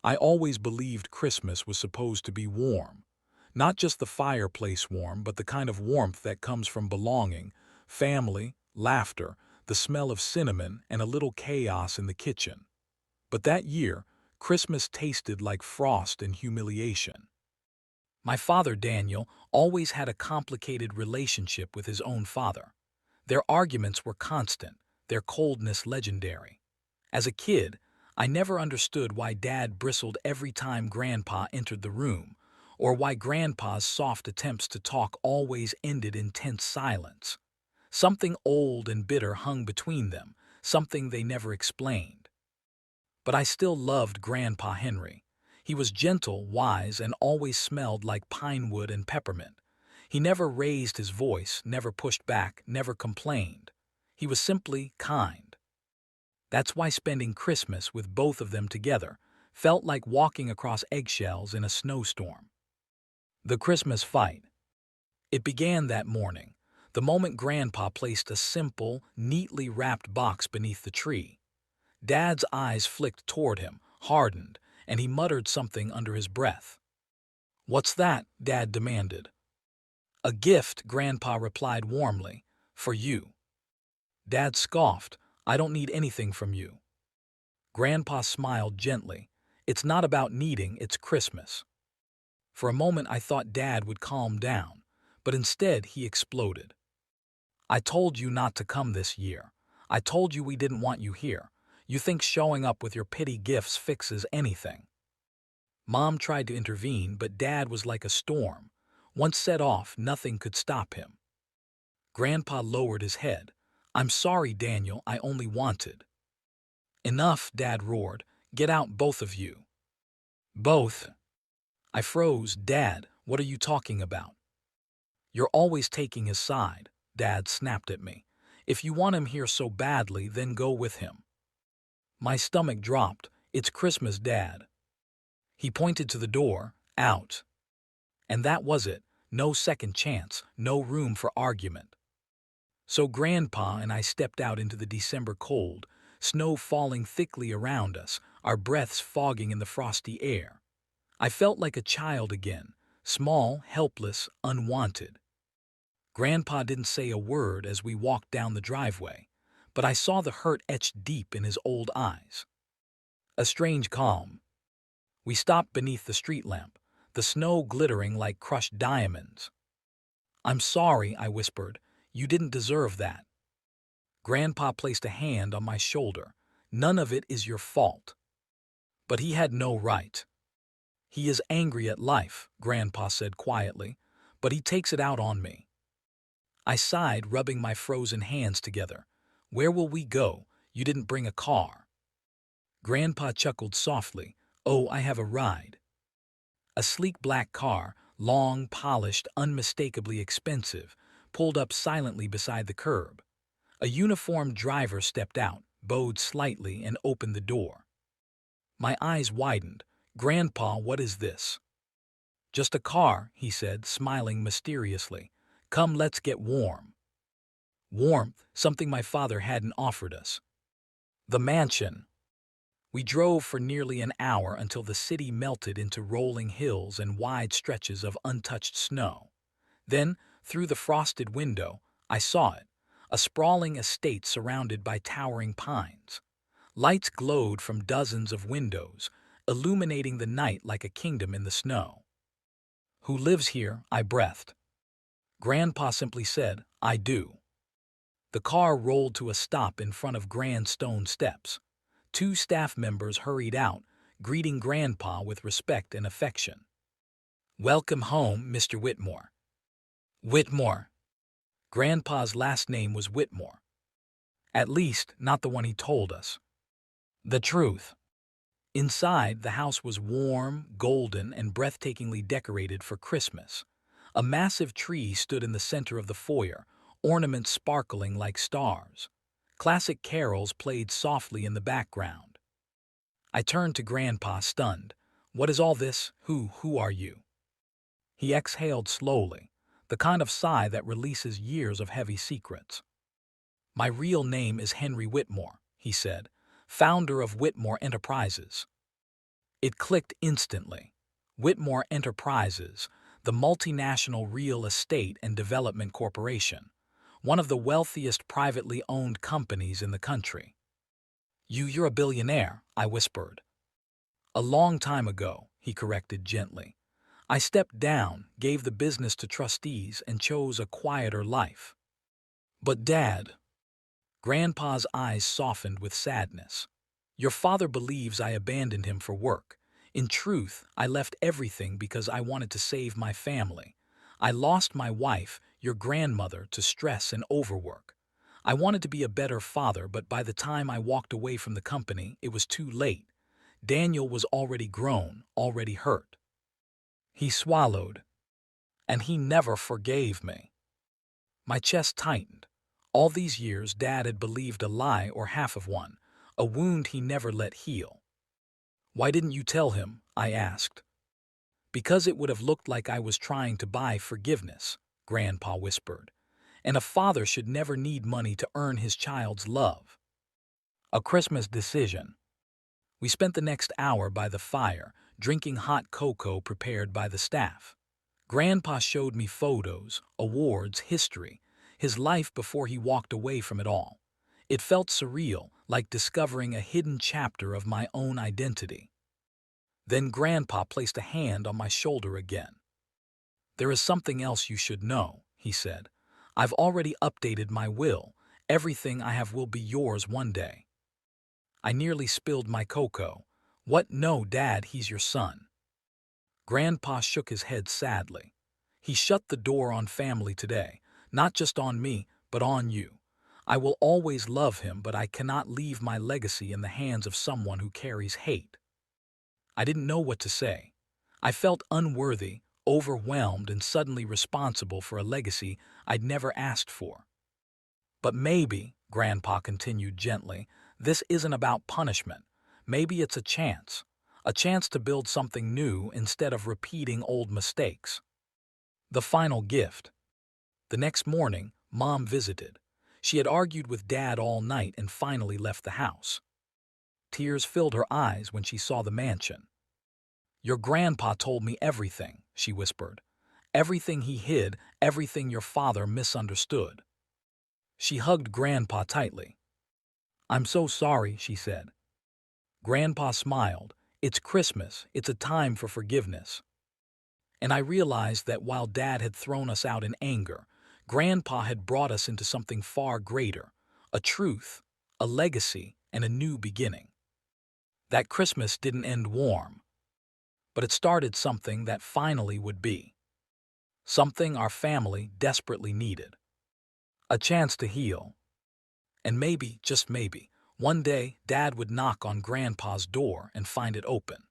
I always believed Christmas was supposed to be warm. Not just the fireplace warm, but the kind of warmth that comes from belonging, family, laughter, the smell of cinnamon, and a little chaos in the kitchen. But that year, Christmas tasted like frost and humiliation. My father, Daniel, always had a complicated relationship with his own father. Their arguments were constant, their coldness legendary. As a kid, I never understood why Dad bristled every time Grandpa entered the room, or why Grandpa's soft attempts to talk always ended in tense silence. Something old and bitter hung between them, something they never explained. But I still loved Grandpa Henry. He was gentle, wise, and always smelled like pine wood and peppermint. He never raised his voice, never pushed back, never complained. He was simply kind. That's why spending Christmas with both of them together felt like walking across eggshells in a snowstorm. The Christmas fight. It began that morning, the moment Grandpa placed a simple, neatly wrapped box beneath the tree. Dad's eyes flicked toward him, hardened, and he muttered something under his breath. "What's that?" Dad demanded. "A gift," Grandpa replied warmly. "For you." Dad scoffed. "I don't need anything from you." Grandpa smiled gently. "It's not about needing, it's Christmas." For a moment I thought Dad would calm down, but instead he exploded. "I told you not to come this year. I told you we didn't want you here. You think showing up with your petty gifts fixes anything." Mom tried to intervene, but Dad was like a storm. Once set off, nothing could stop him. Grandpa lowered his head. "I'm sorry, Daniel, I only wanted." "Enough," Dad roared. "Get out, both of you." "Both?" I froze. "Dad, what are you talking about?" "You're always taking his side," Dad snapped at me. "If you want him here so badly, then go with him." My stomach dropped. "It's Christmas, Dad." He pointed to the door. "Out." And that was it. No second chance, no room for argument. So Grandpa and I stepped out into the December cold, snow falling thickly around us, our breaths fogging in the frosty air. I felt like a child again, small, helpless, unwanted. Grandpa didn't say a word as we walked down the driveway, but I saw the hurt etched deep in his old eyes. A strange calm. We stopped beneath the street lamp, the snow glittering like crushed diamonds. "I'm sorry," I whispered. "You didn't deserve that." Grandpa placed a hand on my shoulder. "None of it is your fault." But he had no right. "He is angry at life," Grandpa said quietly, "but he takes it out on me." I sighed, rubbing my frozen hands together. "Where will we go? You didn't bring a car." Grandpa chuckled softly. "Oh, I have a ride." A sleek black car, long, polished, unmistakably expensive, pulled up silently beside the curb. A uniformed driver stepped out, bowed slightly, and opened the door. My eyes widened. "Grandpa, what is this?" "Just a car," he said, smiling mysteriously. "Come, let's get warm." Warmth, something my father hadn't offered us. The mansion. We drove for nearly an hour until the city melted into rolling hills and wide stretches of untouched snow. Then, through the frosted window, I saw it, a sprawling estate surrounded by towering pines. Lights glowed from dozens of windows, illuminating the night like a kingdom in the snow. "Who lives here?" I breathed. Grandpa simply said, "I do." The car rolled to a stop in front of grand stone steps. Two staff members hurried out, greeting Grandpa with respect and affection. "Welcome home, Mr. Whitmore." "Whitmore." Grandpa's last name was Whitmore. At least, not the one he told us. The truth. Inside, the house was warm, golden, and breathtakingly decorated for Christmas. A massive tree stood in the center of the foyer, ornaments sparkling like stars. Classic carols played softly in the background. I turned to Grandpa, stunned. "What is all this? Who are you?" He exhaled slowly, the kind of sigh that releases years of heavy secrets. "My real name is Henry Whitmore," he said, "founder of Whitmore Enterprises." It clicked instantly. Whitmore Enterprises, the multinational real estate and development corporation, one of the wealthiest privately owned companies in the country. You're a billionaire, I whispered. A long time ago, he corrected gently. I stepped down, gave the business to trustees, and chose a quieter life. But Dad, Grandpa's eyes softened with sadness. Your father believes I abandoned him for work. In truth, I left everything because I wanted to save my family. I lost my wife, your grandmother, to stress and overwork. I wanted to be a better father, but by the time I walked away from the company, it was too late. Daniel was already grown, already hurt. He swallowed, and he never forgave me. My chest tightened. All these years, Dad had believed a lie or half of one, a wound he never let heal. Why didn't you tell him? I asked. Because it would have looked like I was trying to buy forgiveness, Grandpa whispered. And a father should never need money to earn his child's love. A Christmas decision. We spent the next hour by the fire, drinking hot cocoa prepared by the staff. Grandpa showed me photos, awards, history, his life before he walked away from it all. It felt surreal, like discovering a hidden chapter of my own identity. Then Grandpa placed a hand on my shoulder again. There is something else you should know, he said. I've already updated my will. Everything I have will be yours one day. I nearly spilled my cocoa. What? No, Dad, he's your son. Grandpa shook his head sadly. He shut the door on family today, not just on me, but on you. I will always love him, but I cannot leave my legacy in the hands of someone who carries hate. I didn't know what to say. I felt unworthy, overwhelmed, and suddenly responsible for a legacy I'd never asked for. But maybe, Grandpa continued gently, this isn't about punishment. Maybe it's a chance to build something new instead of repeating old mistakes. The final gift. The next morning, Mom visited. She had argued with Dad all night and finally left the house. Tears filled her eyes when she saw the mansion. Your grandpa told me everything, she whispered. Everything he hid, everything your father misunderstood. She hugged Grandpa tightly. I'm so sorry, she said. Grandpa smiled. It's Christmas, it's a time for forgiveness. And I realized that while Dad had thrown us out in anger, Grandpa had brought us into something far greater, a truth, a legacy, and a new beginning. That Christmas didn't end warm, but it started something that finally would be. Something our family desperately needed. A chance to heal. And maybe, just maybe, one day Dad would knock on Grandpa's door and find it open.